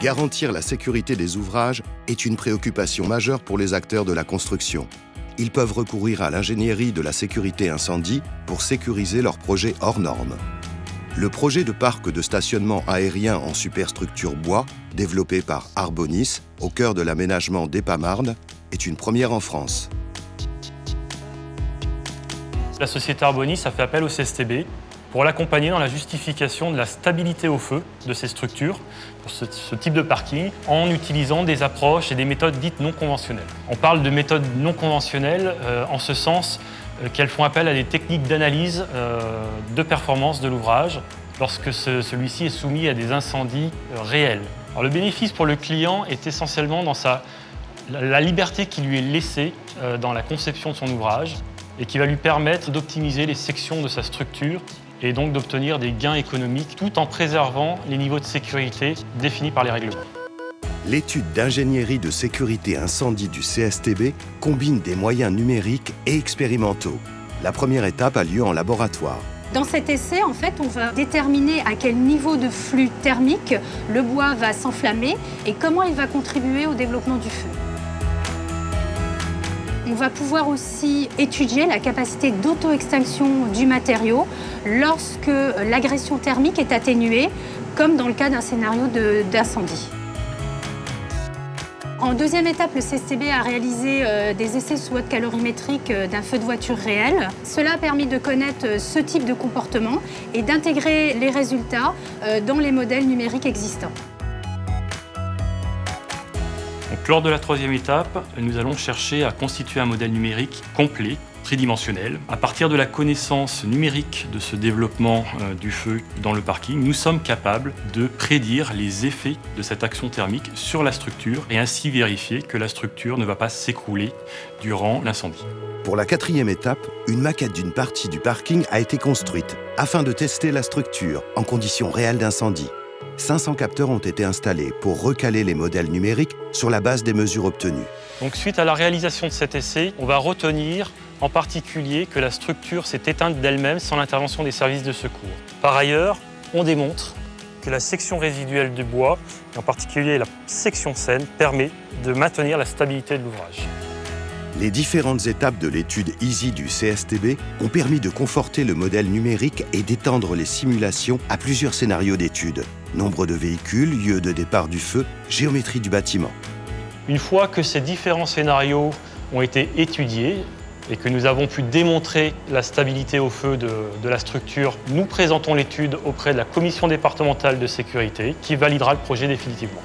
Garantir la sécurité des ouvrages est une préoccupation majeure pour les acteurs de la construction. Ils peuvent recourir à l'ingénierie de la sécurité incendie pour sécuriser leurs projets hors normes. Le projet de parc de stationnement aérien en superstructure bois, développé par Arbonis, au cœur de l'aménagement d'Épamarne, est une première en France. La société Arbonis a fait appel au CSTB pour l'accompagner dans la justification de la stabilité au feu de ces structures, pour ce type de parking, en utilisant des approches et des méthodes dites non conventionnelles. On parle de méthodes non conventionnelles en ce sens qu'elles font appel à des techniques d'analyse de performance de l'ouvrage lorsque celui-ci est soumis à des incendies réels. Alors, le bénéfice pour le client est essentiellement dans la liberté qui lui est laissée dans la conception de son ouvrage et qui va lui permettre d'optimiser les sections de sa structure et donc d'obtenir des gains économiques tout en préservant les niveaux de sécurité définis par les règlements. L'étude d'ingénierie de sécurité incendie du CSTB combine des moyens numériques et expérimentaux. La première étape a lieu en laboratoire. Dans cet essai, en fait, on va déterminer à quel niveau de flux thermique le bois va s'enflammer et comment il va contribuer au développement du feu. On va pouvoir aussi étudier la capacité d'auto-extinction du matériau lorsque l'agression thermique est atténuée, comme dans le cas d'un scénario d'incendie. En deuxième étape, le CSTB a réalisé des essais sous haute calorimétrique d'un feu de voiture réel. Cela a permis de connaître ce type de comportement et d'intégrer les résultats dans les modèles numériques existants. Donc, lors de la troisième étape, nous allons chercher à constituer un modèle numérique complet, tridimensionnel. À partir de la connaissance numérique de ce développement du feu dans le parking, nous sommes capables de prédire les effets de cette action thermique sur la structure et ainsi vérifier que la structure ne va pas s'écrouler durant l'incendie. Pour la quatrième étape, une maquette d'une partie du parking a été construite afin de tester la structure en conditions réelles d'incendie. 500 capteurs ont été installés pour recaler les modèles numériques sur la base des mesures obtenues. Donc, suite à la réalisation de cet essai, on va retenir en particulier que la structure s'est éteinte d'elle-même sans l'intervention des services de secours. Par ailleurs, on démontre que la section résiduelle du bois, en particulier la section saine, permet de maintenir la stabilité de l'ouvrage. Les différentes étapes de l'étude EASY du CSTB ont permis de conforter le modèle numérique et d'étendre les simulations à plusieurs scénarios d'étude. Nombre de véhicules, lieu de départ du feu, géométrie du bâtiment. Une fois que ces différents scénarios ont été étudiés et que nous avons pu démontrer la stabilité au feu de la structure, nous présentons l'étude auprès de la commission départementale de sécurité qui validera le projet définitivement.